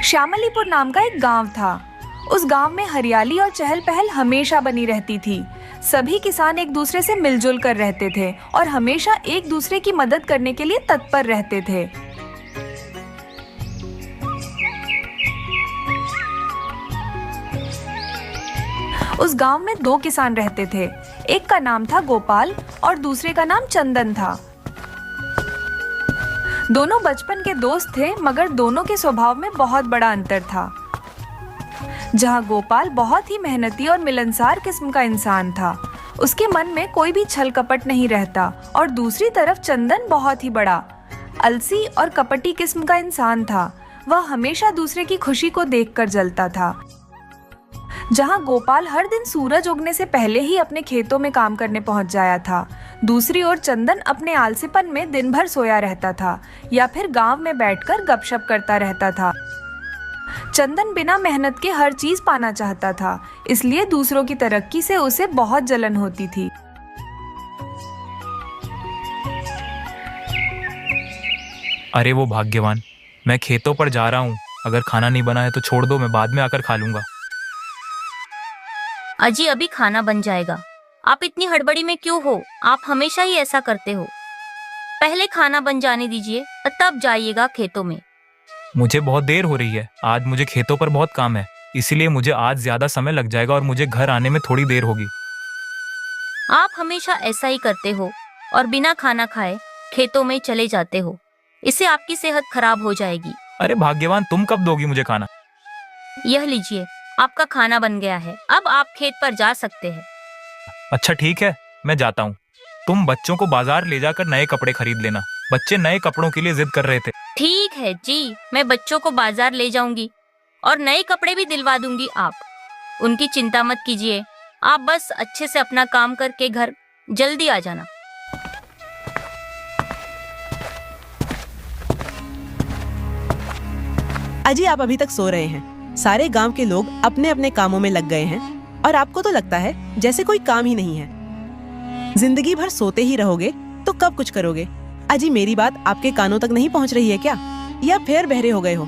श्यामलीपुर नाम का एक गांव था। उस गांव में हरियाली और चहल पहल हमेशा बनी रहती थी। सभी किसान एक दूसरे से मिलजुल कर रहते थे और हमेशा एक दूसरे की मदद करने के लिए तत्पर रहते थे। उस गांव में दो किसान रहते थे। एक का नाम था गोपाल और दूसरे का नाम चंदन था। दोनों बचपन के दोस्त थे, मगर दोनों के स्वभाव में बहुत बड़ा अंतर था। जहां गोपाल बहुत ही मेहनती और मिलनसार किस्म का इंसान था, उसके मन में कोई भी छल कपट नहीं रहता, और दूसरी तरफ चंदन बहुत ही बड़ा, अलसी और कपटी किस्म का इंसान था। वह हमेशा दूसरे की खुशी को देखकर जलता था। जहां गोपाल हर दिन सूरज उगने से पहले ही अपने खेतों में काम करने पहुंच जाया था, दूसरी ओर चंदन अपने आलसीपन में दिन भर सोया रहता था या फिर गांव में बैठकर गपशप करता रहता था। चंदन बिना मेहनत के हर चीज पाना चाहता था, इसलिए दूसरों की तरक्की से उसे बहुत जलन होती थी। अरे वो भाग्यवान, मैं खेतों पर जा रहा हूँ। अगर खाना नहीं बना है तो छोड़ दो, मैं बाद में आकर खा लूंगा। अजी अभी खाना बन जाएगा। आप इतनी हड़बड़ी में क्यों हो? आप हमेशा ही ऐसा करते हो। पहले खाना बन जाने दीजिए और तब जाइएगा खेतों में। मुझे बहुत देर हो रही है। आज मुझे खेतों पर बहुत काम है, इसीलिए मुझे आज ज्यादा समय लग जाएगा और मुझे घर आने में थोड़ी देर होगी। आप हमेशा ऐसा ही करते हो और बिना खाना खाए खेतों में चले जाते हो। इससे आपकी सेहत खराब हो जाएगी। अरे भाग्यवान, तुम कब दोगी मुझे खाना? यह लीजिए, आपका खाना बन गया है। अब आप खेत पर जा सकते हैं। अच्छा ठीक है, मैं जाता हूँ। तुम बच्चों को बाजार ले जाकर नए कपड़े खरीद लेना। बच्चे नए कपड़ों के लिए जिद कर रहे थे। ठीक है जी, मैं बच्चों को बाजार ले जाऊंगी और नए कपड़े भी दिलवा दूंगी। आप उनकी चिंता मत कीजिए। आप बस अच्छे से अपना काम करके घर जल्दी आ जाना। अजी आप अभी तक सो रहे हैं। सारे गांव के लोग अपने अपने कामों में लग गए हैं और आपको तो लगता है जैसे कोई काम ही नहीं है। जिंदगी भर सोते ही रहोगे तो कब कुछ करोगे? अजी मेरी बात आपके कानों तक नहीं पहुंच रही है क्या, या फिर बहरे हो गए हो?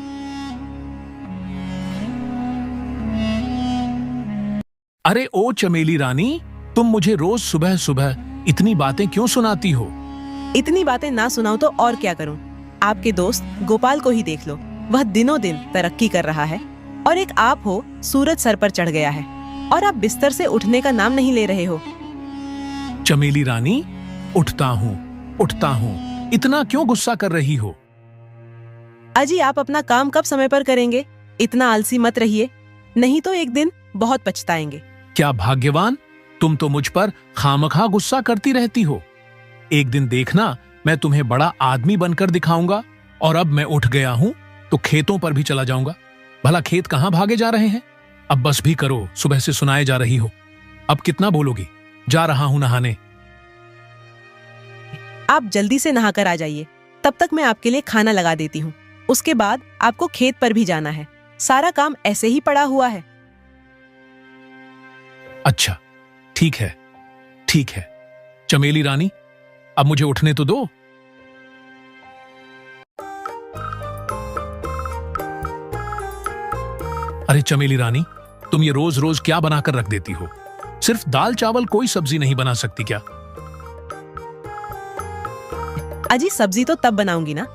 अरे ओ चमेली रानी, तुम मुझे रोज सुबह सुबह इतनी बातें क्यों सुनाती हो? इतनी बातें ना सुनाओ तो और क्या करूं? आपके दोस्त गोपाल को ही देख लो। वह दिनों दिन तरक्की कर रहा है और एक आप हो, सूरज सर पर चढ़ गया है और आप बिस्तर से उठने का नाम नहीं ले रहे हो। चमेली रानी, उठता हूँ, इतना क्यों गुस्सा कर रही हो? अजी आप अपना काम कब समय पर करेंगे? इतना आलसी मत रहिए, नहीं तो एक दिन बहुत पछताएंगे। क्या भाग्यवान, तुम तो मुझ पर खामखा गुस्सा करती रहती हो। एक दिन देखना, मैं तुम्हें बड़ा आदमी बनकर दिखाऊंगा और अब मैं उठ गया हूँ तो खेतों पर भी चला जाऊंगा। भला खेत कहाँ भागे जा रहे हैं? अब बस भी करो, सुबह से सुनाए जा रही हो। अब कितना बोलोगी? जा रहा हूँ नहाने। आप जल्दी से नहाकर आ जाइए, तब तक मैं आपके लिए खाना लगा देती हूँ। उसके बाद आपको खेत पर भी जाना है। सारा काम ऐसे ही पड़ा हुआ है। अच्छा ठीक है चमेली रानी, अब मुझे उठने तो दो। अरे चमेली रानी, तुम ये रोज रोज क्या बनाकर रख देती हो? सिर्फ दाल चावल, कोई सब्जी नहीं बना सकती क्या? अजी सब्जी तो तब बनाऊंगी ना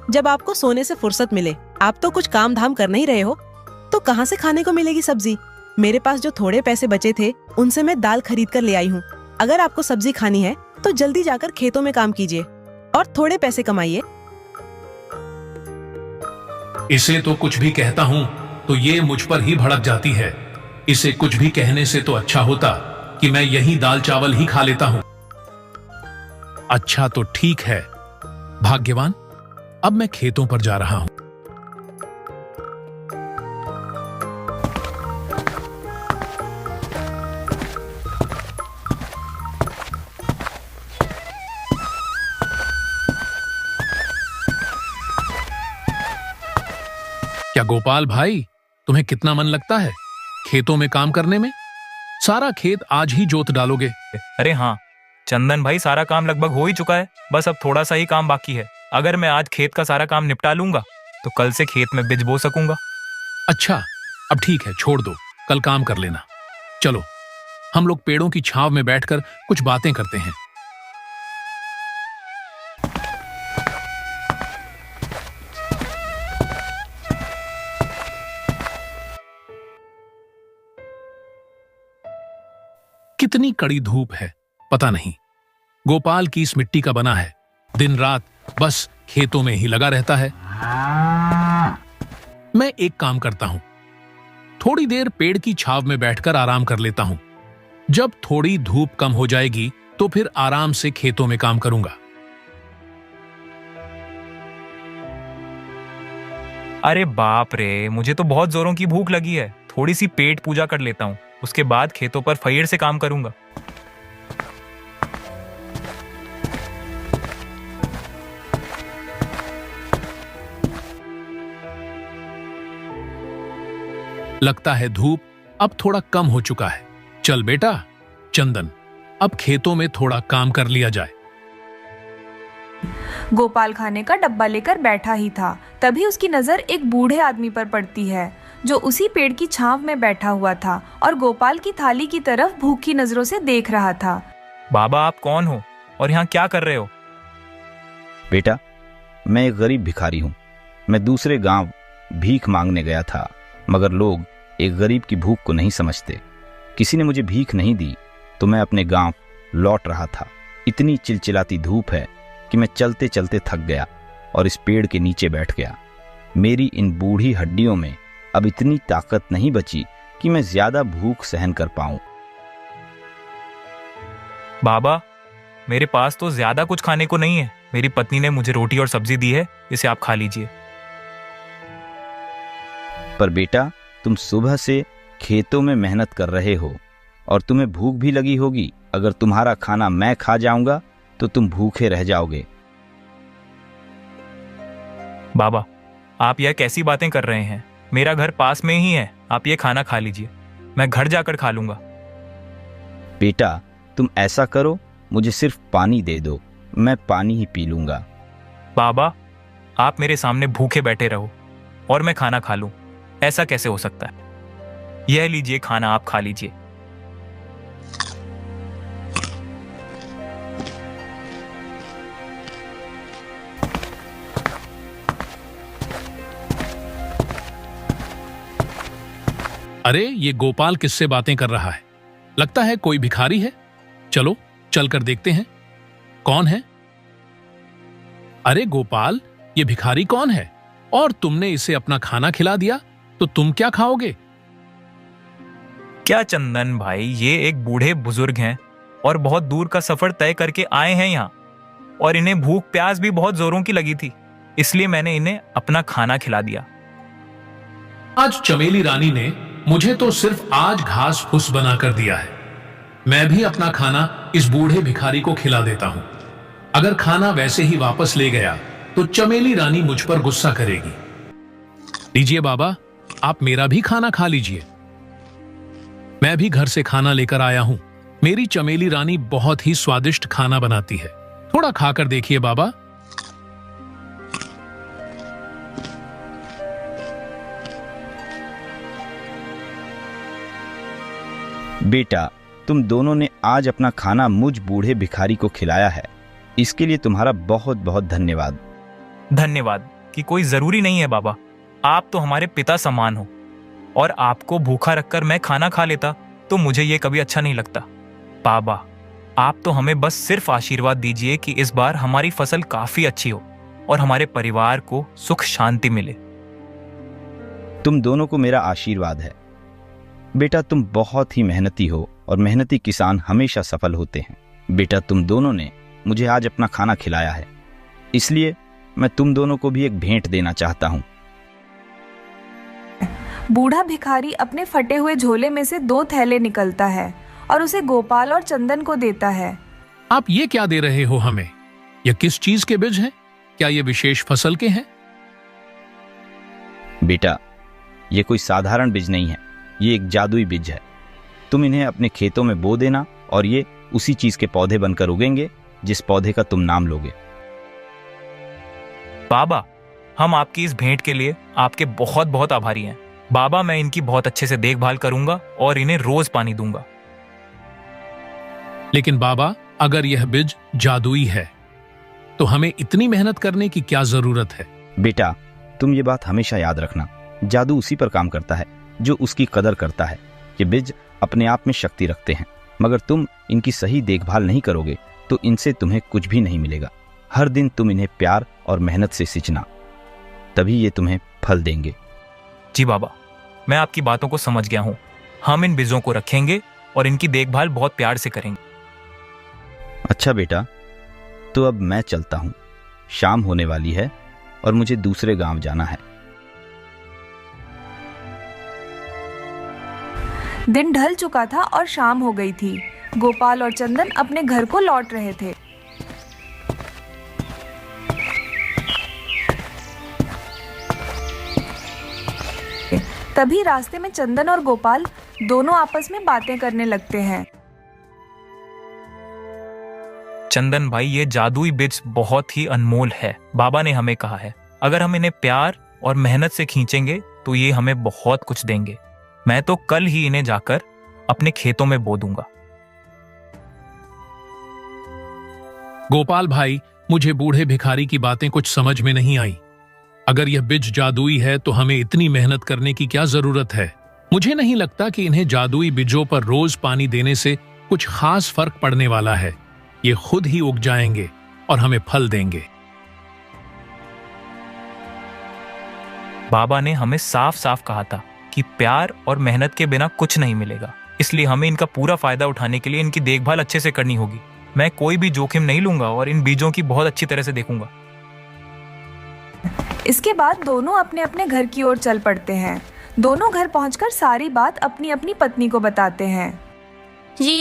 जब आपको सोने से फुर्सत मिले। आप तो कुछ काम धाम कर नहीं रहे हो, तो कहाँ से खाने को मिलेगी सब्जी? मेरे पास जो थोड़े पैसे बचे थे उनसे मैं दाल खरीद कर ले आई हूँ। अगर आपको सब्जी खानी है तो जल्दी जाकर खेतों में काम कीजिए और थोड़े पैसे कमाइए। इसे तो कुछ भी कहता हूँ तो ये मुझ पर ही भड़क जाती है। इसे कुछ भी कहने से तो अच्छा होता कि मैं यही दाल चावल ही खा लेता हूँ। अच्छा तो ठीक है भाग्यवान, अब मैं खेतों पर जा रहा हूं। क्या गोपाल भाई, तुम्हें कितना मन लगता है खेतों में काम करने में? सारा खेत आज ही जोत डालोगे? अरे हाँ चंदन भाई, सारा काम लगभग हो ही चुका है। बस अब थोड़ा सा ही काम बाकी है। अगर मैं आज खेत का सारा काम निपटा लूंगा तो कल से खेत में बीज बो सकूंगा। अच्छा, अब ठीक है, छोड़ दो, कल काम कर लेना। चलो, हम लोग पेड़ों की छांव में बैठकर कुछ बातें करते हैं। कितनी कड़ी धूप है, पता नहीं। गोपाल की इस मिट्टी का बना है, दिन रात बस खेतों में ही लगा रहता है। मैं एक काम करता हूं, थोड़ी देर पेड़ की छांव में बैठकर आराम कर लेता हूं। जब थोड़ी धूप कम हो जाएगी तो फिर आराम से खेतों में काम करूंगा। अरे बाप रे, मुझे तो बहुत जोरों की भूख लगी है। थोड़ी सी पेट पूजा कर लेता हूँ, उसके बाद खेतों पर फैर से काम करूंगा। लगता है धूप अब थोड़ा कम हो चुका है। चल बेटा चंदन, अब खेतों में थोड़ा काम कर लिया जाए। गोपाल खाने का डब्बा लेकर बैठा ही था, तभी उसकी नजर एक बूढ़े आदमी पर पड़ती है जो उसी पेड़ की छांव में बैठा हुआ था और गोपाल की थाली की तरफ भूखी नजरों से देख रहा था। बाबा, आप कौन हो और यहाँ क्या कर रहे हो? बेटा, मैं एक गरीब भिखारी हूँ। मैं दूसरे गांव भीख मांगने गया था, मगर लोग एक गरीब की भूख को नहीं समझते। किसी ने मुझे भीख नहीं दी तो मैं अपने गांव लौट रहा था। इतनी चिलचिलाती धूप है कि मैं चलते चलते थक गया और इस पेड़ के नीचे बैठ गया। मेरी इन बूढ़ी हड्डियों में अब इतनी ताकत नहीं बची कि मैं ज्यादा भूख सहन कर पाऊं। बाबा, मेरे पास तो ज्यादा कुछ खाने को नहीं है। मेरी पत्नी ने मुझे रोटी और सब्जी दी है, इसे आप खा लीजिए। पर बेटा, तुम सुबह से खेतों में मेहनत कर रहे हो और तुम्हें भूख भी लगी होगी। अगर तुम्हारा खाना मैं खा जाऊंगा तो तुम भूखे रह जाओगे। बाबा, आप यह कैसी बातें कर रहे हैं? मेरा घर पास में ही है, आप ये खाना खा लीजिए, मैं घर जाकर खा लूंगा। बेटा, तुम ऐसा करो, मुझे सिर्फ पानी दे दो, मैं पानी ही पी लूंगा। बाबा, आप मेरे सामने भूखे बैठे रहो और मैं खाना खा लूं, ऐसा कैसे हो सकता है? यह लीजिए खाना, आप खा लीजिए। अरे ये गोपाल किससे बातें कर रहा है? लगता है कोई भिखारी है। चलो चलकर देखते हैं कौन है। अरे गोपाल, ये भिखारी कौन है? और तुमने इसे अपना खाना खिला दिया तो तुम क्या खाओगे? क्या चंदन भाई, ये एक बूढ़े बुजुर्ग हैं और बहुत दूर का सफर तय करके आए हैं यहाँ, और इन्हें भूख प्यास भी बहुत जोरों की लगी थी, इसलिए मैंने इन्हें अपना खाना खिला दिया। आज चमेली रानी ने मुझे तो सिर्फ आज घास फूस बना कर दिया है। मैं भी अपना खाना इस बूढ़े भिखारी को खिला देता हूं। अगर खाना वैसे ही वापस ले गया तो चमेली रानी मुझ पर गुस्सा करेगी। लीजिए बाबा, आप मेरा भी खाना खा लीजिए। मैं भी घर से खाना लेकर आया हूं। मेरी चमेली रानी बहुत ही स्वादिष्ट खाना बनाती है, थोड़ा खाकर देखिए बाबा। बेटा, तुम दोनों ने आज अपना खाना मुझ बूढ़े भिखारी को खिलाया है, इसके लिए तुम्हारा बहुत बहुत धन्यवाद। धन्यवाद कि कोई जरूरी नहीं है बाबा, आप तो हमारे पिता समान हो, और आपको भूखा रखकर मैं खाना खा लेता तो मुझे ये कभी अच्छा नहीं लगता। बाबा, आप तो हमें बस सिर्फ आशीर्वाद दीजिए कि इस बार हमारी फसल काफी अच्छी हो और हमारे परिवार को सुख शांति मिले। तुम दोनों को मेरा आशीर्वाद है। बेटा, तुम बहुत ही मेहनती हो और मेहनती किसान हमेशा सफल होते हैं। बेटा, तुम दोनों ने मुझे आज अपना खाना खिलाया है, इसलिए मैं तुम दोनों को भी एक भेंट देना चाहता हूं। बूढ़ा भिखारी अपने फटे हुए झोले में से 2 थैले निकलता है और उसे गोपाल और चंदन को देता है। आप ये क्या दे रहे हो हमें? यह किस चीज के बीज हैं? क्या ये विशेष फसल के हैं? बेटा, ये कोई साधारण बीज नहीं है, ये एक जादुई बीज है। तुम इन्हें अपने खेतों में बो देना और ये उसी चीज के पौधे बनकर उगेंगे जिस पौधे का तुम नाम लोगे। बाबा, हम आपकी इस भेंट के लिए आपके बहुत बहुत आभारी हैं। बाबा, मैं इनकी बहुत अच्छे से देखभाल करूंगा और इन्हें रोज पानी दूंगा। लेकिन बाबा, अगर यह बीज जादुई है तो हमें इतनी मेहनत करने की क्या जरूरत है? बेटा, तुम ये बात हमेशा याद रखना, जादू उसी पर काम करता है जो उसकी कदर करता है। ये बीज अपने आप में शक्ति रखते हैं, मगर तुम इनकी सही देखभाल नहीं करोगे तो इनसे तुम्हें कुछ भी नहीं मिलेगा। हर दिन तुम इन्हें प्यार और मेहनत से सींचना, तभी ये तुम्हें फल देंगे। जी बाबा, मैं आपकी बातों को समझ गया हूँ। हम इन बीजों को रखेंगे और इनकी देखभाल बहुत प्यार से करेंगे। अच्छा बेटा, तो अब मैं चलता हूँ। शाम होने वाली है और मुझे दूसरे गांव जाना है। दिन ढल चुका था और शाम हो गई थी। गोपाल और चंदन अपने घर को लौट रहे थे। तभी रास्ते में चंदन और गोपाल दोनों आपस में बातें करने लगते हैं। चंदन भाई, ये जादुई बीज बहुत ही अनमोल है। बाबा ने हमें कहा है, अगर हम इन्हें प्यार और मेहनत से खींचेंगे तो ये हमें बहुत कुछ देंगे। मैं तो कल ही इन्हें जाकर अपने खेतों में बो दूंगा। गोपाल भाई, मुझे बूढ़े भिखारी की बातें कुछ समझ में नहीं आई। अगर यह बीज जादुई है तो हमें इतनी मेहनत करने की क्या जरूरत है? मुझे नहीं लगता कि इन्हें जादुई बीजों पर रोज पानी देने से कुछ खास फर्क पड़ने वाला है। ये खुद ही उग जाएंगे और हमें फल देंगे। बाबा ने हमें साफ साफ कहा था कि प्यार और मेहनत के बिना कुछ नहीं मिलेगा, इसलिए हमें इनका पूरा फायदा उठाने के लिए इनकी देखभाल अच्छे से करनी होगी। मैं कोई भी जोखिम नहीं लूंगा और इन बीजों की बहुत अच्छी तरह से देखूंगा। इसके बाद दोनों अपने अपने घर की ओर चल पड़ते हैं। दोनों घर पहुंचकर सारी बात अपनी अपनी पत्नी को बताते हैं। जी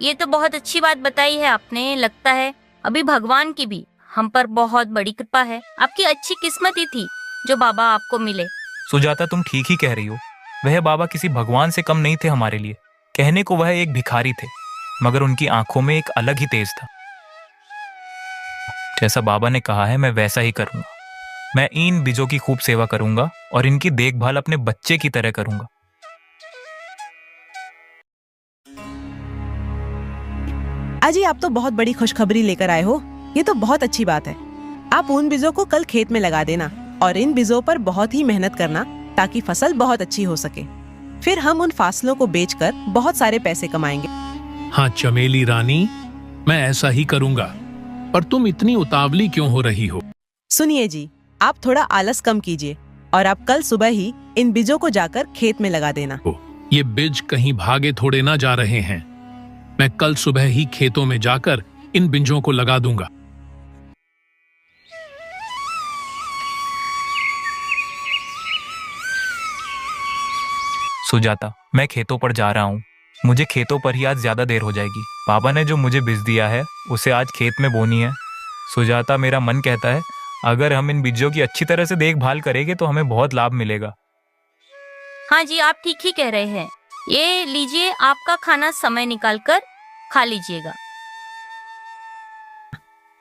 ये तो बहुत अच्छी बात बताई है आपने। लगता है अभी भगवान की भी हम पर बहुत बड़ी कृपा है। आपकी अच्छी किस्मत ही थी जो बाबा आपको मिले। सुजाता, तुम ठीक ही कह रही हो। वह बाबा किसी भगवान से कम नहीं थे हमारे लिए। कहने को वह एक भिखारी थे, मगर उनकी आंखों में एक अलग ही तेज था। जैसा बाबा ने कहा है मैं वैसा ही करूंगा। मैं इन बीजों की खूब सेवा करूंगा और इनकी देखभाल अपने बच्चे की तरह करूंगा। अजी, आप तो बहुत बड़ी खुशखबरी लेकर आए हो। ये तो बहुत अच्छी बात है। आप उन बीजों को कल खेत में लगा देना और इन बीजों पर बहुत ही मेहनत करना ताकि फसल बहुत अच्छी हो सके। फिर हम उन फासलों को बेचकर बहुत सारे पैसे कमाएंगे। हाँ चमेली रानी, मैं ऐसा ही करूंगा। पर तुम इतनी उतावली क्यों हो रही हो? सुनिए जी, आप थोड़ा आलस कम कीजिए और आप कल सुबह ही इन बीजों को जाकर खेत में लगा देना। ये बीज कहीं भागे थोड़े ना जा रहे हैं। मैं कल सुबह ही खेतों में जाकर इन बीजों को लगा दूंगा। सुजाता, मैं खेतों पर जा रहा हूँ। मुझे खेतों पर ही आज ज्यादा देर हो जाएगी। बाबा ने जो मुझे बीज दिया है उसे आज खेत में बोनी है। सुजाता, मेरा मन कहता है अगर हम इन बीजों की अच्छी तरह से देखभाल करेंगे तो हमें बहुत लाभ मिलेगा। हाँ जी, आप ठीक ही कह रहे हैं। ये लीजिए, आपका खाना समय निकाल कर खा लीजिएगा।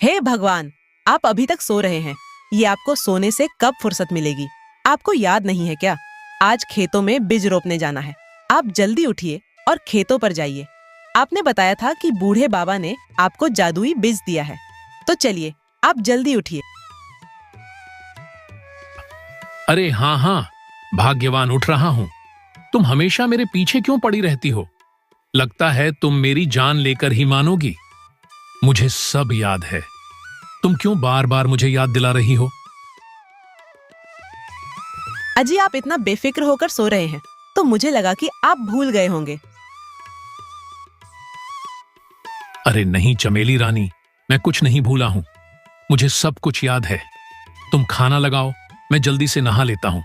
हे भगवान, आप अभी तक सो रहे हैं। ये आपको सोने से कब फुर्सत मिलेगी? आपको याद नहीं है क्या? आज खेतों में बीज रोपने जाना है। आप जल्दी उठिए और खेतों पर जाइए। आपने बताया था कि बूढ़े बाबा ने आपको जादुई बीज दिया है, तो चलिए आप जल्दी उठिए। अरे हाँ हाँ, भाग्यवान, उठ रहा हूँ। तुम हमेशा मेरे पीछे क्यों पड़ी रहती हो? लगता है तुम मेरी जान लेकर ही मानोगी। मुझे सब याद है। तुम क्यों बार बार मुझे याद दिला रही हो? अजी, आप इतना बेफिक्र होकर सो रहे हैं तो मुझे लगा कि आप भूल गए होंगे। अरे नहीं चमेली रानी, मैं कुछ नहीं भूला हूं। मुझे सब कुछ याद है। तुम खाना लगाओ, मैं जल्दी से नहा लेता हूं।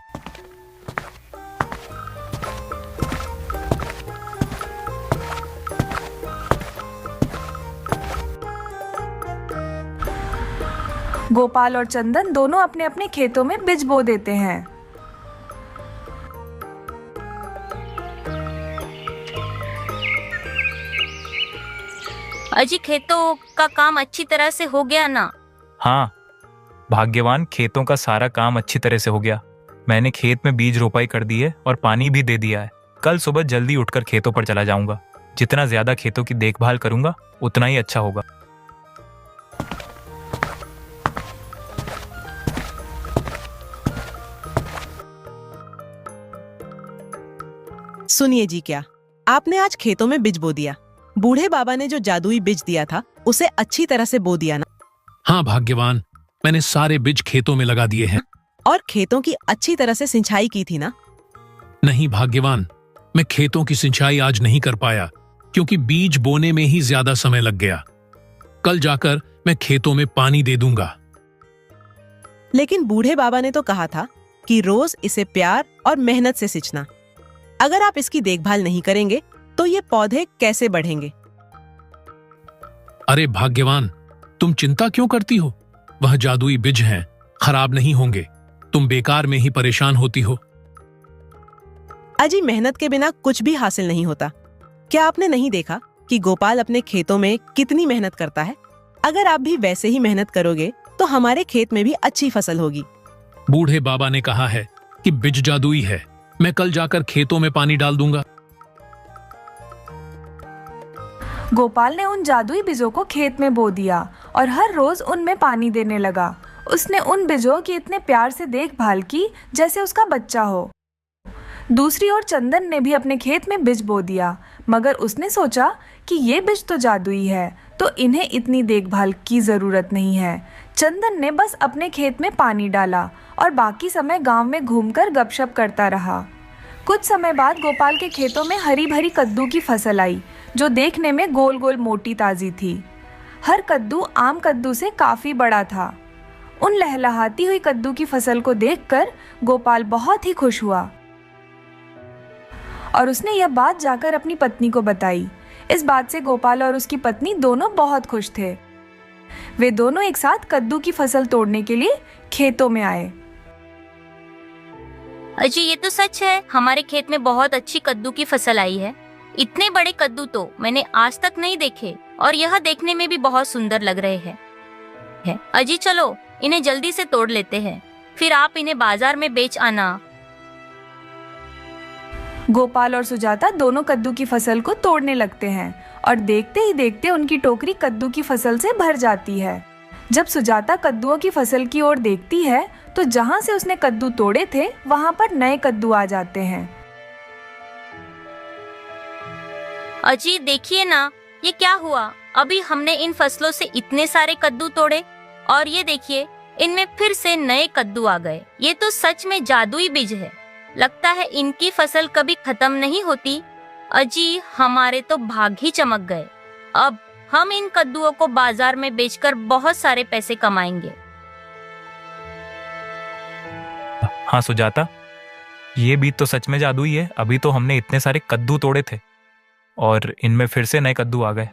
गोपाल और चंदन दोनों अपने अपने खेतों में बीज बो देते हैं। अजी, खेतों का काम अच्छी तरह से हो गया ना? हाँ भाग्यवान, खेतों का सारा काम अच्छी तरह से हो गया। मैंने खेत में बीज रोपाई कर दी है और पानी भी दे दिया है। कल सुबह जल्दी उठकर खेतों पर चला जाऊंगा। जितना ज्यादा खेतों की देखभाल करूंगा उतना ही अच्छा होगा। सुनिए जी, क्या आपने आज खेतों में बीज बो दिया? बूढ़े बाबा ने जो जादुई बीज दिया था उसे अच्छी तरह से बो दिया ना? हाँ भाग्यवान, मैंने सारे बीज खेतों में लगा दिए हैं। और खेतों की अच्छी तरह से सिंचाई की थी ना? नहीं भाग्यवान, मैं खेतों की सिंचाई आज नहीं कर पाया क्योंकि बीज बोने में ही ज्यादा समय लग गया। कल जाकर मैं खेतों में पानी दे दूंगा। लेकिन बूढ़े बाबा ने तो कहा था कि रोज इसे प्यार और मेहनत से सींचना। अगर आप इसकी देखभाल नहीं करेंगे तो ये पौधे कैसे बढ़ेंगे? अरे भाग्यवान, तुम चिंता क्यों करती हो? वह जादुई बीज हैं, खराब नहीं होंगे। तुम बेकार में ही परेशान होती हो। अजी, मेहनत के बिना कुछ भी हासिल नहीं होता। क्या आपने नहीं देखा कि गोपाल अपने खेतों में कितनी मेहनत करता है? अगर आप भी वैसे ही मेहनत करोगे तो हमारे खेत में भी अच्छी फसल होगी। बूढ़े बाबा ने कहा है कि बीज जादुई है। मैं कल जाकर खेतों में पानी डाल दूंगा। गोपाल ने उन जादुई बीजों को खेत में बो दिया और हर रोज उनमें पानी देने लगा। उसने उन बीजों की इतने प्यार से देखभाल की जैसे उसका बच्चा हो। दूसरी ओर चंदन ने भी अपने खेत में बीज बो दिया, मगर उसने सोचा कि ये बीज तो जादुई है तो इन्हें इतनी देखभाल की जरूरत नहीं है। चंदन ने बस अपने खेत में पानी डाला और बाकी समय गांव में घूमकर गपशप करता रहा। कुछ समय बाद गोपाल के खेतों में हरी भरी कद्दू की फसल आई, जो देखने में गोल गोल मोटी ताजी थी। हर कद्दू आम कद्दू से काफी बड़ा था। उन लहलहाती हुई कद्दू की फसल को देखकर गोपाल बहुत ही खुश हुआ और उसने यह बात जाकर अपनी पत्नी को बताई। इस बात से गोपाल और उसकी पत्नी दोनों बहुत खुश थे। वे दोनों एक साथ कद्दू की फसल तोड़ने के लिए खेतों में आए। अजी, ये तो सच है, हमारे खेत में बहुत अच्छी कद्दू की फसल आई है। इतने बड़े कद्दू तो मैंने आज तक नहीं देखे और यह देखने में भी बहुत सुंदर लग रहे हैं। अजी चलो, इन्हें जल्दी से तोड़ लेते हैं, फिर आप इन्हें बाजार में बेच आना। गोपाल और सुजाता दोनों कद्दू की फसल को तोड़ने लगते हैं और देखते ही देखते उनकी टोकरी कद्दू की फसल से भर जाती है। जब सुजाता कद्दुओं की फसल की ओर देखती है तो जहां से उसने कद्दू तोड़े थे वहां पर नए कद्दू आ जाते हैं। अजी देखिए ना, ये क्या हुआ? अभी हमने इन फसलों से इतने सारे कद्दू तोड़े और ये देखिए, इनमें फिर से नए कद्दू आ गए। ये तो सच में जादुई बीज है। लगता है इनकी फसल कभी खत्म नहीं होती। अजी, हमारे तो भाग ही चमक गए। अब हम इन कद्दुओं को बाजार में बेचकर बहुत सारे पैसे कमाएंगे। हाँ सुजाता, ये बीज तो सच में जादुई है। अभी तो हमने इतने सारे कद्दू तोड़े थे और इनमें फिर से नए कद्दू आ गए।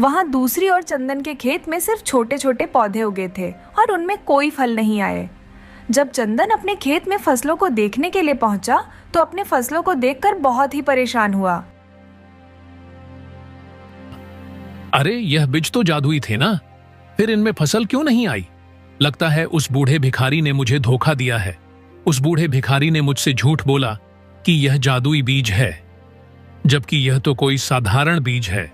वहां दूसरी ओर चंदन के खेत में सिर्फ छोटे छोटे पौधे उगे थे और उनमें कोई फल नहीं आए। जब चंदन अपने खेत में फसलों को देखने के लिए पहुंचा तो अपने फसलों को देखकर बहुत ही परेशान हुआ। अरे, यह बीज तो जादुई थे ना, फिर इनमें फसल क्यों नहीं आई? लगता है उस बूढ़े भिखारी ने मुझे धोखा दिया है। उस बूढ़े भिखारी ने मुझसे झूठ बोला कि यह जादुई बीज है, जबकि यह तो कोई साधारण बीज है।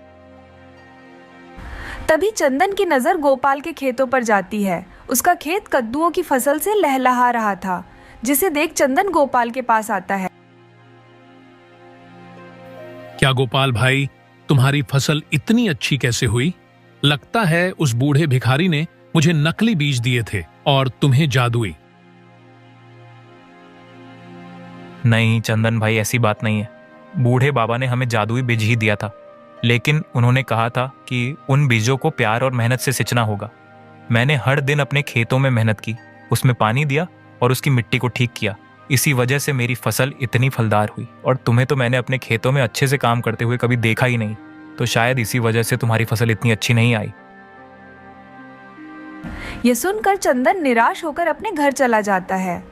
तभी चंदन की नजर गोपाल के खेतों पर जाती है। उसका खेत कद्दुओं की फसल से लहलहा रहा था, जिसे देख चंदन गोपाल के पास आता है। क्या गोपाल भाई, तुम्हारी फसल इतनी अच्छी कैसे हुई? लगता है उस बूढ़े भिखारी ने मुझे नकली बीज दिए थे और तुम्हें जादुई। नहीं चंदन भाई, ऐसी बात नहीं है। बूढ़े बाबा ने हमें जादुई बीज ही दिया था, लेकिन उन्होंने कहा था कि उन बीजों को प्यार और मेहनत से सिंचना होगा। मैंने हर दिन अपने खेतों में मेहनत की, उसमें पानी दिया और उसकी मिट्टी को ठीक किया। इसी वजह से मेरी फसल इतनी फलदार हुई। और तुम्हें तो मैंने अपने खेतों में अच्छे से काम करते हुए कभी देखा ही नहीं, तो शायद इसी वजह से तुम्हारी फसल इतनी अच्छी नहीं आई। यह सुनकर चंदन निराश होकर अपने घर चला जाता है।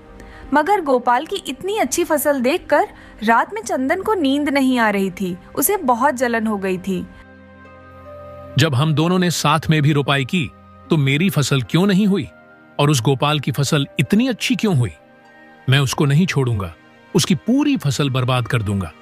मगर गोपाल की इतनी अच्छी फसल देखकर रात में चंदन को नींद नहीं आ रही थी। उसे बहुत जलन हो गई थी। जब हम दोनों ने साथ में भी रोपाई की तो मेरी फसल क्यों नहीं हुई? और उस गोपाल की फसल इतनी अच्छी क्यों हुई? मैं उसको नहीं छोड़ूंगा, उसकी पूरी फसल बर्बाद कर दूंगा।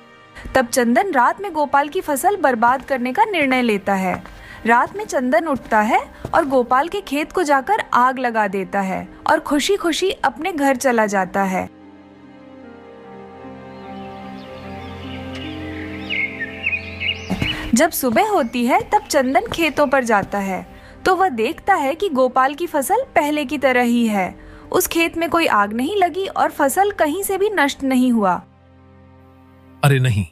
तब चंदन रात में गोपाल की फसल बर्बाद करने का निर्णय लेता है। रात में चंदन उठता है और गोपाल के खेत को जाकर आग लगा देता है और खुशी खुशी अपने घर चला जाता है। जब सुबह होती है तब चंदन खेतों पर जाता है तो वह देखता है कि गोपाल की फसल पहले की तरह ही है। उस खेत में कोई आग नहीं लगी और फसल कहीं से भी नष्ट नहीं हुआ। अरे नहीं,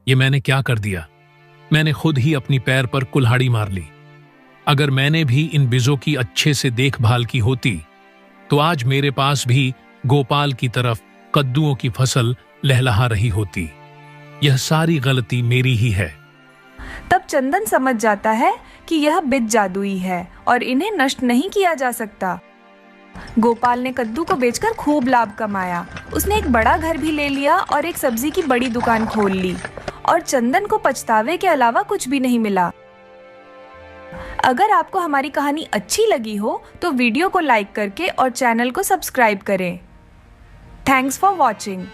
ये मैंने क्या कर दिया? मैंने खुद ही अपनी पैर पर कुल्हाड़ी मार ली। अगर मैंने भी इन बीजों की अच्छे से देखभाल की होती तो आज मेरे पास भी गोपाल की तरफ कद्दुओं की फसल लहलहा रही होती। यह सारी गलती मेरी ही है। तब चंदन समझ जाता है कि यह बिज जादुई है और इन्हें नष्ट नहीं किया जा सकता। गोपाल ने कद्दू को बेचकर खूब लाभ कमाया। उसने एक बड़ा घर भी ले लिया और एक सब्जी की बड़ी दुकान खोल ली और चंदन को पछतावे के अलावा कुछ भी नहीं मिला। अगर आपको हमारी कहानी अच्छी लगी हो तो वीडियो को लाइक करके और चैनल को सब्सक्राइब करें। Thanks for watching.